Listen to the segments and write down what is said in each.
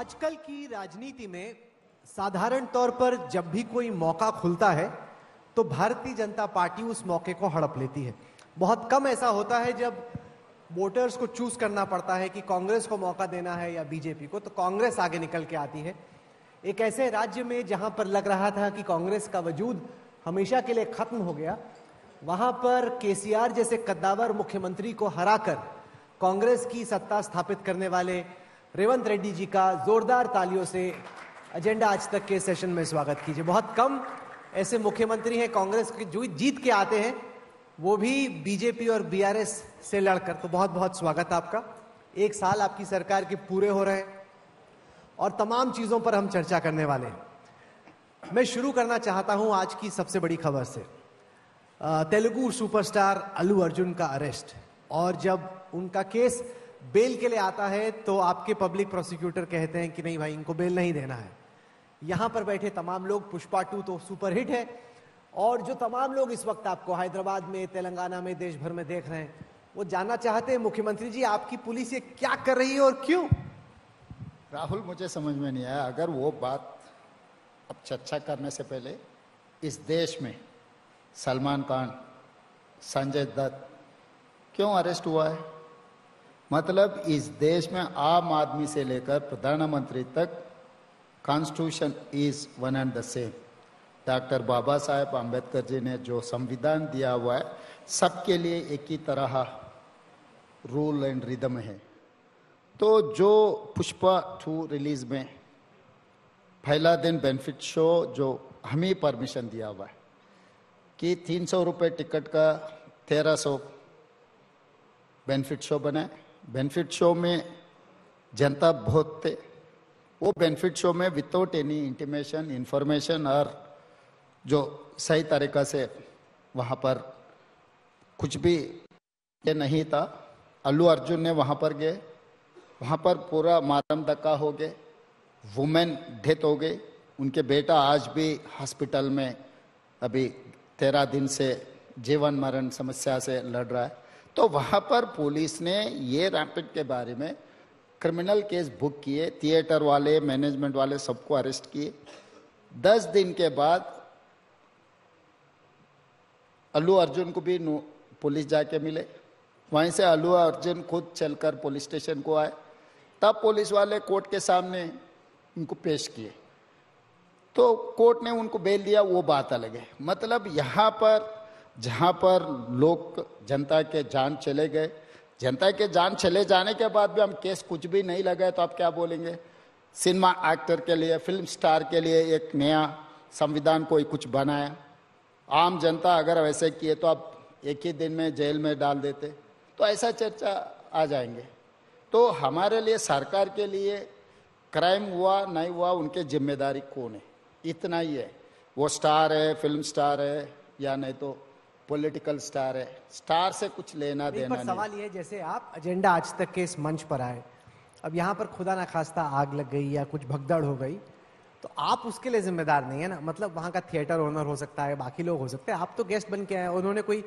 आजकल की राजनीति में साधारण तौर पर जब भी कोई मौका खुलता है तो भारतीय जनता पार्टी उस मौके को हड़प लेती है। बहुत कम ऐसा होता है जब वोटर्स को चूज करना पड़ता है कि कांग्रेस को मौका देना है या बीजेपी को, तो कांग्रेस आगे निकल के आती है। एक ऐसे राज्य में जहां पर लग रहा था कि कांग्रेस का वजूद हमेशा के लिए खत्म हो गया, वहां पर केसीआर जैसे कद्दावर मुख्यमंत्री को हराकर कांग्रेस की सत्ता स्थापित करने वाले रेवंत रेड्डी जी का जोरदार तालियों से एजेंडा आज तक के सेशन में स्वागत कीजिए। बहुत कम ऐसे मुख्यमंत्री हैं कांग्रेस के जो जीत के आते हैं, वो भी बीजेपी और बीआरएस से लड़कर। तो बहुत बहुत स्वागत आपका। एक साल आपकी सरकार के पूरे हो रहे हैं और तमाम चीजों पर हम चर्चा करने वाले हैं। मैं शुरू करना चाहता हूं आज की सबसे बड़ी खबर से। तेलुगु सुपरस्टार अल्लू अर्जुन का अरेस्ट, और जब उनका केस बेल के लिए आता है तो आपके पब्लिक प्रोसिक्यूटर कहते हैं कि नहीं भाई, इनको बेल नहीं देना है। यहां पर बैठे तमाम लोग, पुष्पा 2 तो सुपरहिट है, और जो तमाम लोग इस वक्त आपको हैदराबाद में, तेलंगाना में, देश भर में देख रहे हैं, वो जानना चाहते हैं मुख्यमंत्री जी आपकी पुलिस ये क्या कर रही है और क्यों? राहुल, मुझे समझ में नहीं आया। अगर वो बात अब चर्चा करने से पहले, इस देश में सलमान खान, संजय दत्त क्यों अरेस्ट हुआ है? मतलब इस देश में आम आदमी से लेकर प्रधानमंत्री तक constitution is one and the same. Doctor Baba Saheb Ambedkar ji ने जो संविधान दिया हुआ है, सबके लिए एक ही तरह रूल एंड रिदम है। तो जो पुष्पा 2 रिलीज में पहला दिन बेनिफिट शो जो हमें परमिशन दिया हुआ है कि 300 रुपये टिकट का 1300 बेनिफिट शो बनाए। बेनिफिट शो में जनता बहुत थे। वो बेनिफिट शो में विदाउट एनी इंटीमेशन, इंफॉर्मेशन और जो सही तरीका से वहाँ पर कुछ भी ये नहीं था। अल्लू अर्जुन ने वहाँ पर गए, वहाँ पर पूरा मारम धक्का हो गए, वुमेन डेथ हो गई। उनके बेटा आज भी हॉस्पिटल में अभी 13 दिन से जीवन मरण समस्या से लड़ रहा है। तो वहाँ पर पुलिस ने ये रैपिड के बारे में क्रिमिनल केस बुक किए, थिएटर वाले, मैनेजमेंट वाले सबको अरेस्ट किए। 10 दिन के बाद अल्लू अर्जुन को भी पुलिस जाके मिले। वहीं से अल्लू अर्जुन खुद चलकर पुलिस स्टेशन को आए। तब पुलिस वाले कोर्ट के सामने उनको पेश किए, तो कोर्ट ने उनको बेल दिया। वो बात अलग है। मतलब यहाँ पर जहाँ पर लोग, जनता के जान चले गए, जनता के जान चले जाने के बाद भी हम केस कुछ भी नहीं लगाए, तो आप क्या बोलेंगे? सिनेमा एक्टर के लिए, फिल्म स्टार के लिए एक नया संविधान कोई कुछ बनाया। आम जनता अगर वैसे किए तो आप एक ही दिन में जेल में डाल देते, तो ऐसा चर्चा आ जाएंगे। तो हमारे लिए, सरकार के लिए, क्राइम हुआ नहीं हुआ उनके जिम्मेदारी कौन है, इतना ही है। वो स्टार है, फिल्म स्टार है, या नहीं तो पॉलिटिकल स्टार है, स्टार से कुछ लेना देना नहीं। सवाल ये है, जैसे आप एजेंडा आज तक के इस मंच पर आए, अब यहाँ पर खुदा ना खास्ता आग लग गई या कुछ भगदड़ हो गई, तो आप उसके लिए जिम्मेदार नहीं है ना। मतलब वहाँ का थिएटर ओनर हो सकता है, बाकी लोग हो सकते हैं, आप तो गेस्ट बन के आए। उन्होंने कोई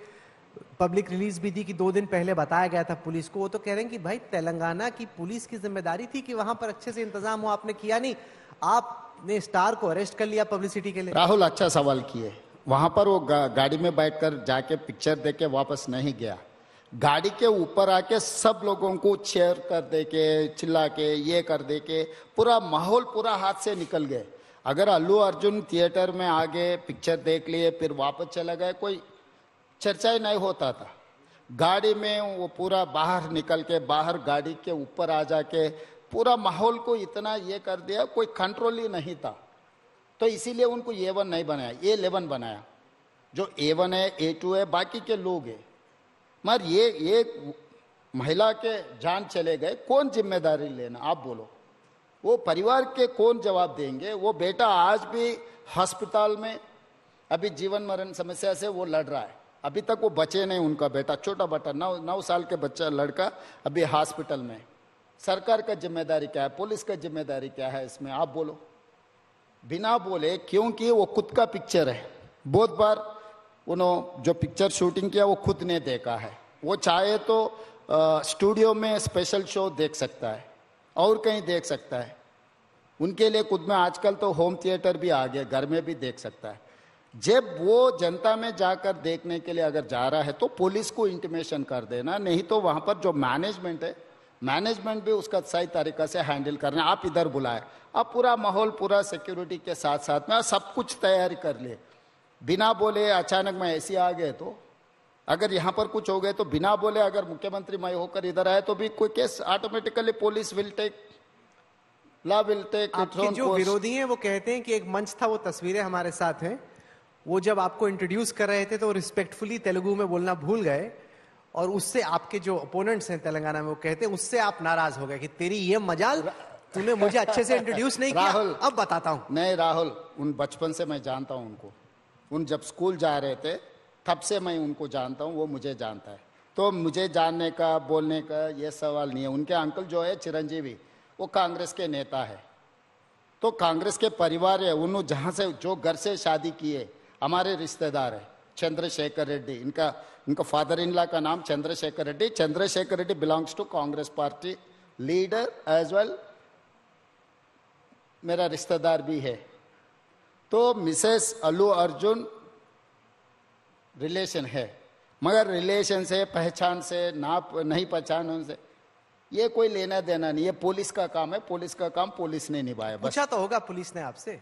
पब्लिक रिलीज भी दी कि 2 दिन पहले बताया गया था पुलिस को। वो तो कह रहे हैं कि भाई तेलंगाना की पुलिस की जिम्मेदारी थी कि वहां पर अच्छे से इंतजाम हो, आपने किया नहीं, आपने स्टार को अरेस्ट कर लिया पब्लिसिटी के लिए। राहुल, अच्छा सवाल किए। वहां पर वो गाड़ी में बैठकर जाके पिक्चर देख के वापस नहीं गया। गाड़ी के ऊपर आके सब लोगों को चेयर कर दे के, चिल्ला के, ये कर दे के पूरा माहौल पूरा हाथ से निकल गए। अगर अल्लू अर्जुन थिएटर में आगे पिक्चर देख लिए फिर वापस चला गए, कोई चर्चा ही नहीं होता था। गाड़ी में वो पूरा बाहर निकल के, बाहर गाड़ी के ऊपर आ जाके पूरा माहौल को इतना ये कर दिया, कोई कंट्रोल ही नहीं था। तो इसीलिए उनको A1 नहीं बनाया, A11 बनाया। जो A1 है, A2 है, बाकी के लोग हैं। मगर ये महिला के जान चले गए, कौन जिम्मेदारी लेना? आप बोलो। वो परिवार के कौन जवाब देंगे? वो बेटा आज भी हॉस्पिटल में अभी जीवन मरण समस्या से वो लड़ रहा है। अभी तक वो बचे नहीं। उनका बेटा, छोटा बेटा, 9 साल के बच्चा, लड़का अभी हॉस्पिटल में। सरकार का जिम्मेदारी क्या है? पुलिस का जिम्मेदारी क्या है इसमें? आप बोलो। बिना बोले, क्योंकि वो खुद का पिक्चर है। बहुत बार उन्होंने जो पिक्चर शूटिंग किया वो खुद ने देखा है। वो चाहे तो स्टूडियो में स्पेशल शो देख सकता है और कहीं देख सकता है। उनके लिए खुद में आजकल तो होम थिएटर भी आ गया, घर में भी देख सकता है। जब वो जनता में जाकर देखने के लिए अगर जा रहा है तो पुलिस को इंटीमेशन कर देना, नहीं तो वहां पर जो मैनेजमेंट है, मैनेजमेंट भी उसका सही तरीका से हैंडल करना। आप इधर बुलाए, आप पूरा माहौल, पूरा सिक्योरिटी के साथ साथ में सब कुछ तैयारी कर लिए, बिना बोले अचानक मैं ऐसे आ गए तो, अगर यहाँ पर कुछ हो गए तो बिना बोले अगर मुख्यमंत्री मैं होकर इधर आए तो भी कोई case automatically police will take, law will take. आपके जो विरोधी हैं वो कहते हैं कि एक मंच था, वो तस्वीरें हमारे साथ हैं, वो जब आपको इंट्रोड्यूस कर रहे थे तो रिस्पेक्टफुली तेलुगु में बोलना भूल गए, और उससे आपके जो ओपोनेंट्स हैं तेलंगाना में वो कहते हैं उससे आप नाराज हो गए कि तेरी ये मजाल, तूने मुझे अच्छे से इंट्रोड्यूस नहीं किया। राहुल, अब बताता हूं। नहीं राहुल, उन बचपन से मैं जानता हूं उनको, उन जब स्कूल जा रहे थे तब से मैं उनको जानता हूं, वो मुझे जानता है, तो मुझे जानने का, बोलने का ये सवाल नहीं है। उनके अंकल जो है चिरंजीवी, वो कांग्रेस के नेता है, तो कांग्रेस के परिवार है, उन्होंने जहां से जो घर से शादी किए हमारे रिश्तेदार है, चंद्रशेखर रेड्डी, इनका फादर इन लॉ का नाम Chandrashekhar Reddy. Chandrashekhar Reddy belongs to Congress party, leader as well, मेरा रिश्तेदार भी है। तो मिसेस अल्लू अर्जुन रिलेशन है, मगर रिलेशन से, पहचान से, नाप नहीं पहचान से ये कोई लेना देना नहीं है। पुलिस का काम है, पुलिस का काम पुलिस ने निभाया। पूछा तो होगा पुलिस ने आपसे,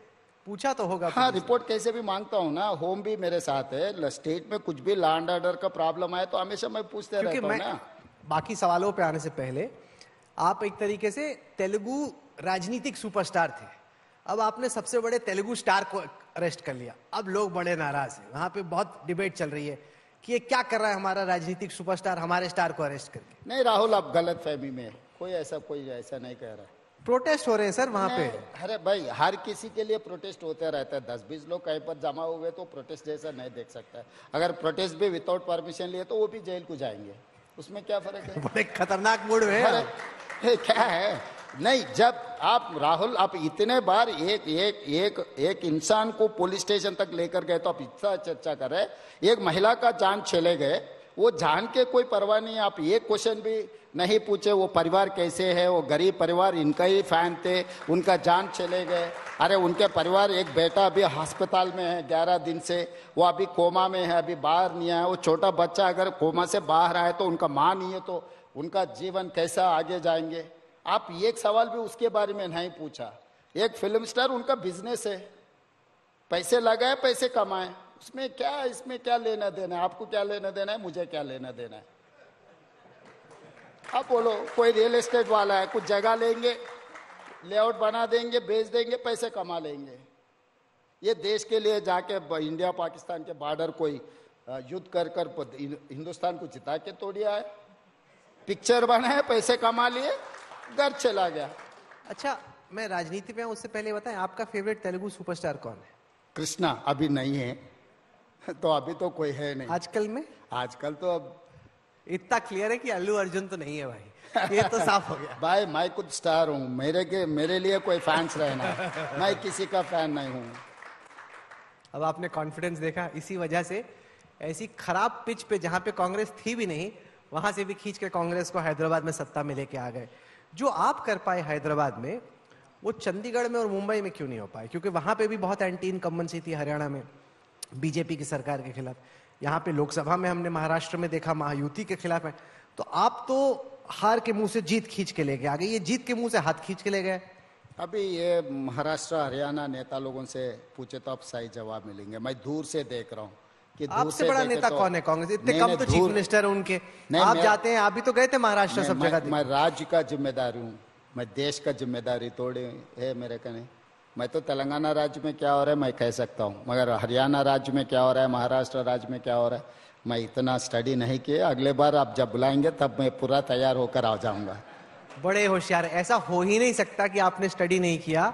पूछा तो होगा। हाँ, रिपोर्ट कैसे भी मांगता हूँ ना, होम भी मेरे साथ है, स्टेट में कुछ भी लॉ एंड ऑर्डर का प्रॉब्लम आए तो हमेशा मैं पूछते रहता हूँ ना। बाकी सवालों पे आने से पहले, आप एक तरीके से तेलुगु राजनीतिक सुपरस्टार थे, अब आपने सबसे बड़े तेलुगु स्टार को अरेस्ट कर लिया, अब लोग बड़े नाराज हैं, वहां पे बहुत डिबेट चल रही है कि ये क्या कर रहा है हमारा राजनीतिक सुपरस्टार, हमारे स्टार को अरेस्ट करके। नहीं राहुल, आप गलत फहमी में, कोई ऐसा नहीं कह रहा है। प्रोटेस्ट हो रहे हैं सर वहां पे। अरे भाई, हर किसी के लिए प्रोटेस्ट होते रहता है, 10-20 लोग कहीं पर जमा हुए तो प्रोटेस्ट जैसा नहीं देख सकता है। अगर प्रोटेस्ट भी विदाउट परमिशन लिए तो वो भी जेल को जाएंगे, उसमें क्या फर्क है? बड़े खतरनाक मूड में है। क्या है? नहीं, जब आप राहुल, आप इतने बार एक इंसान को पुलिस स्टेशन तक लेकर गए तो आप इतना चर्चा कर रहे, एक महिला का जान चले गए, वो जान के कोई परवाह नहीं, आप एक क्वेश्चन भी नहीं पूछे वो परिवार कैसे है, वो गरीब परिवार, इनका ही फैन थे, उनका जान चले गए। अरे उनके परिवार, एक बेटा अभी अस्पताल में है 11 दिन से, वो अभी कोमा में है, अभी बाहर नहीं आया। वो छोटा बच्चा अगर कोमा से बाहर आए तो उनका माँ नहीं है तो उनका जीवन कैसा आगे जाएंगे? आप एक सवाल भी उसके बारे में नहीं पूछा। एक फिल्म स्टार, उनका बिजनेस है, पैसे लगाए, पैसे कमाए, उसमें क्या, इसमें क्या लेना देना है? आपको क्या लेना देना है, मुझे क्या लेना देना है? आप बोलो, कोई रियल एस्टेट वाला है, कुछ जगह लेंगे, लेआउट बना देंगे, बेच देंगे, पैसे कमा लेंगे। ये देश के लिए जाके इंडिया पाकिस्तान के बॉर्डर कोई युद्ध कर हिंदुस्तान को जिता के तोड़िया है, पिक्चर बनाए, पैसे कमा लिए, घर चला गया। अच्छा, मैं राजनीति पे हूं, उससे पहले बताएं आपका फेवरेट तेलुगु सुपरस्टार कौन है? कृष्णा अभी नहीं है, तो अभी तो कोई है नहीं। आजकल में? आजकल तो अब इतना क्लियर है कि अल्लू अर्जुन तो नहीं है भाई, ये तो साफ हो गया। भाई मैं खुद स्टार हूँ, मेरे लिए कोई फैंस रहना, मैं किसी का फैन नहीं हूँ। अब आपने कॉन्फिडेंस देखा, इसी वजह से ऐसी खराब पिच पे जहां पे कांग्रेस थी भी नहीं, वहां से भी खींच के कांग्रेस को हैदराबाद में सत्ता में लेके आ गए। जो आप कर पाए हैदराबाद में, वो चंडीगढ़ में और मुंबई में क्यों नहीं हो पाए? क्योंकि वहां पे भी बहुत एंटी इनकम्बेंसी थी हरियाणा में बीजेपी की सरकार के खिलाफ, यहाँ पे लोकसभा में हमने महाराष्ट्र में देखा महायुति के खिलाफ है। तो आप तो हार के मुंह से जीत खींच के ले गए आगे, ये जीत के मुंह से हाथ खींच के ले गए। अभी ये महाराष्ट्र हरियाणा नेता लोगों से पूछे तो आप सही जवाब मिलेंगे। मैं दूर से देख रहा हूँ कि आपसे बड़ा नेता तो कौन है कांग्रेस? इतने कम तो चीफ मिनिस्टर उनके, आप जाते हैं, आप भी तो गए थे महाराष्ट्र सब जगह। मैं राज्य का जिम्मेदारी हूँ, मैं देश का जिम्मेदारी थोड़ी है मेरे का नहीं। मैं तो तेलंगाना राज्य में क्या हो रहा है मैं कह सकता हूँ, मगर हरियाणा राज्य में क्या हो रहा है, महाराष्ट्र राज्य में क्या हो रहा है, मैं इतना स्टडी नहीं किया। अगले बार आप जब बुलाएंगे तब मैं पूरा तैयार होकर आ जाऊंगा। बड़े होशियार, ऐसा हो ही नहीं सकता कि आपने स्टडी नहीं किया,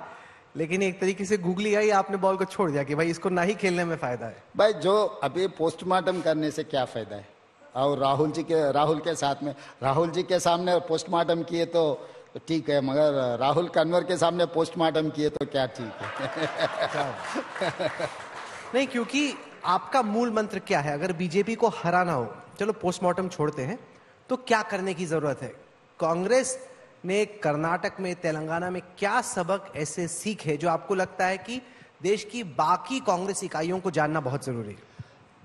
लेकिन एक तरीके से गूगली आई, आपने बॉल को छोड़ दिया कि भाई इसको ना ही खेलने में फायदा है। भाई जो अभी पोस्टमार्टम करने से क्या फायदा है? और राहुल के साथ में, राहुल जी के सामने पोस्टमार्टम किए तो ठीक है, मगर राहुल कन्वर के सामने पोस्टमार्टम किए तो क्या ठीक है? नहीं, क्योंकि आपका मूल मंत्र क्या है? अगर बीजेपी को हराना हो, चलो पोस्टमार्टम छोड़ते हैं, तो क्या करने की जरूरत है? कांग्रेस ने कर्नाटक में, तेलंगाना में क्या सबक ऐसे सीखे जो आपको लगता है कि देश की बाकी कांग्रेस इकाइयों को जानना बहुत जरूरी है?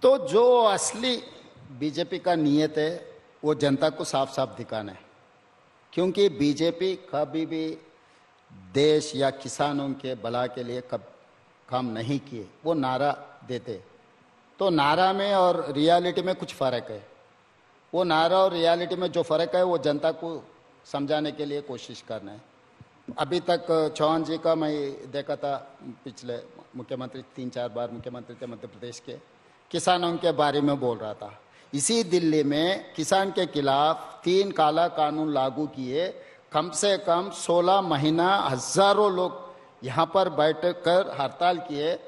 तो जो असली बीजेपी का नियत है वो जनता को साफ साफ दिखाना है, क्योंकि बीजेपी कभी भी देश या किसानों के भला के लिए कब काम नहीं किए। वो नारा देते, तो नारा में और रियलिटी में कुछ फर्क है। वो नारा और रियलिटी में जो फर्क है वो जनता को समझाने के लिए कोशिश करना है। अभी तक चौहान जी का मैं देखा था, पिछले मुख्यमंत्री 3-4 बार मुख्यमंत्री थे मध्य प्रदेश के, किसानों के बारे में बोल रहा था। इसी दिल्ली में किसान के खिलाफ 3 काला कानून लागू किए, कम से कम 16 महीना हजारों लोग यहाँ पर बैठकर हड़ताल किए।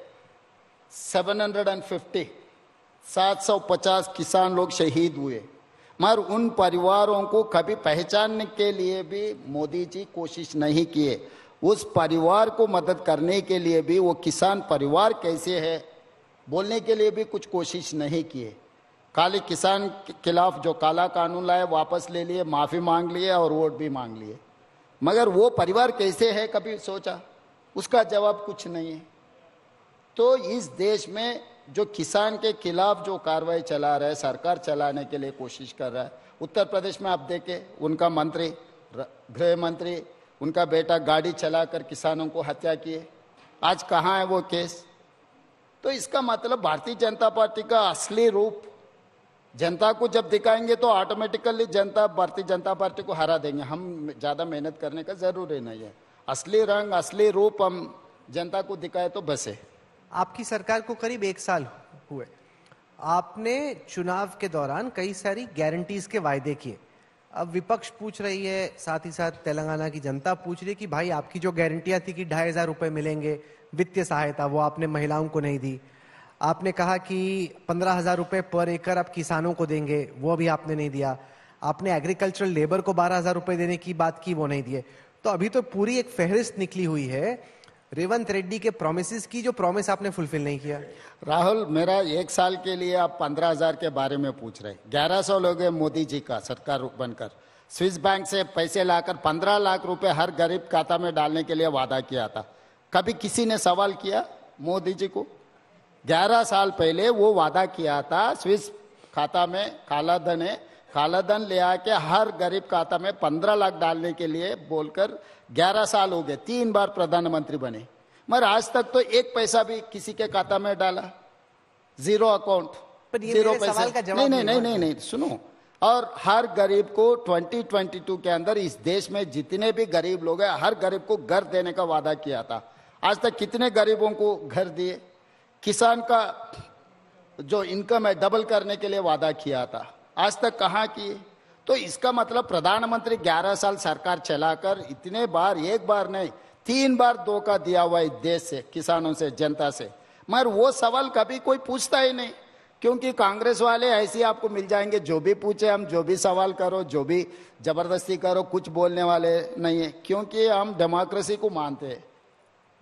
750 किसान लोग शहीद हुए, मगर उन परिवारों को कभी पहचानने के लिए भी मोदी जी कोशिश नहीं किए। उस परिवार को मदद करने के लिए भी, वो किसान परिवार कैसे है बोलने के लिए भी कुछ कोशिश नहीं किए। खाली किसान के खिलाफ जो काला कानून लाए वापस ले लिए, माफी मांग लिए और वोट भी मांग लिए, मगर वो परिवार कैसे है कभी सोचा? उसका जवाब कुछ नहीं है। तो इस देश में जो किसान के खिलाफ जो कार्रवाई चला रहा है, सरकार चलाने के लिए कोशिश कर रहा है। उत्तर प्रदेश में आप देखें, उनका मंत्री, गृह मंत्री, उनका बेटा गाड़ी चलाकर किसानों को हत्या किए। आज कहाँ है वो केस? तो इसका मतलब भारतीय जनता पार्टी का असली रूप जनता को जब दिखाएंगे तो ऑटोमेटिकली जनता भारतीय जनता पार्टी को हरा देंगे। हम ज़्यादा मेहनत करने का जरूरी नहीं है। असली रंग, असली रूप हम जनता को दिखाए तो बस है। आपकी सरकार को करीब 1 साल हुए। आपने चुनाव के दौरान कई सारी गारंटीज के वायदे किए। अब विपक्ष पूछ रही है, साथ ही साथ तेलंगाना की जनता पूछ रही है कि भाई आपकी जो गारंटियां थी कि 2,500 रुपए मिलेंगे वित्तीय सहायता, वो आपने महिलाओं को नहीं दी। आपने कहा कि 15,000 रुपए पर एकड़ आप किसानों को देंगे, वो भी आपने नहीं दिया। आपने एग्रीकल्चरल लेबर को 12,000 रुपए देने की बात की, वो नहीं दिए। तो अभी तो पूरी एक फहरिस्त निकली हुई है रेवंत रेड्डी के प्रोमिसेस की, जो प्रॉमिस आपने फुलफिल नहीं किया। राहुल, मेरा 1 साल के लिए आप 15,000 के बारे में पूछ रहे। 1100 लोग हैं मोदी जी का सरकार बनकर, स्विस बैंक से पैसे लाकर 15 लाख रुपए हर गरीब खाता में डालने के लिए वादा किया था। कभी किसी ने सवाल किया मोदी जी को? 11 साल पहले वो वादा किया था, स्विस खाता में काला धन है, काला धन ले आके हर गरीब खाता में 15 लाख डालने के लिए बोलकर 11 साल हो गए, 3 बार प्रधानमंत्री बने, मगर आज तक तो 1 पैसा भी किसी के खाता में डाला? जीरो अकाउंट, जीरो पैसा। नहीं, सुनो। और हर गरीब को 2022 के अंदर इस देश में जितने भी गरीब लोग हैं, हर गरीब को घर देने का वादा किया था। आज तक कितने गरीबों को घर दिए? किसान का जो इनकम है डबल करने के लिए वादा किया था, आज तक कहाँ किए? तो इसका मतलब प्रधानमंत्री 11 साल सरकार चलाकर इतने बार, 1 बार नहीं 3 बार धोखा दिया हुआ इस देश से, किसानों से, जनता से। मगर वो सवाल कभी कोई पूछता ही नहीं, क्योंकि कांग्रेस वाले ऐसे आपको मिल जाएंगे, जो भी पूछे हम, जो भी सवाल करो, जो भी जबरदस्ती करो, कुछ बोलने वाले नहीं है, क्योंकि हम डेमोक्रेसी को मानते हैं।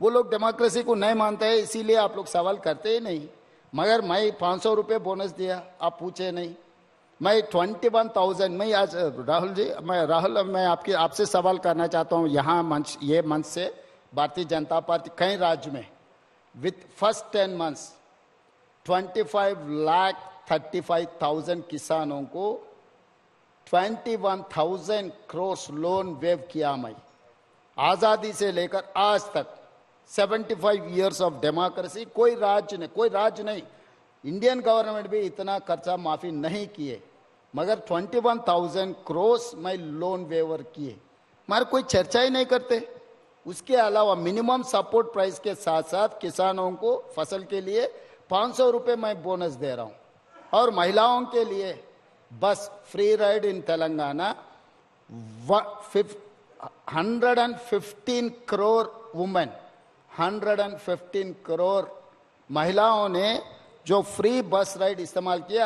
वो लोग डेमोक्रेसी को नहीं मानते हैं, इसीलिए आप लोग सवाल करते ही नहीं। मगर मैं 500 रुपये बोनस दिया, आप पूछे नहीं। मैं 21,000, मैं आज राहुल मैं आपसे सवाल करना चाहता हूँ यहाँ मंच, ये मंच से, भारतीय जनता पार्टी कई राज्य में विथ फर्स्ट 10 मंथ्स 25,35,000 किसानों को 21,000 करोड़ लोन वेव किया। मैं आज़ादी से लेकर आज तक 75 ईयर्स ऑफ डेमोक्रेसी, कोई राज्य नहीं, इंडियन गवर्नमेंट भी इतना खर्चा माफी नहीं किए, मगर 21,000 करोड़ में लोन वेवर किए, मगर कोई चर्चा ही नहीं करते। उसके अलावा मिनिमम सपोर्ट प्राइस के साथ साथ किसानों को फसल के लिए 500 रुपये मैं बोनस दे रहा हूं, और महिलाओं के लिए बस free ride in Telangana. 115 crore women, 115 crore महिलाओं ने जो फ्री बस राइड इस्तेमाल किया।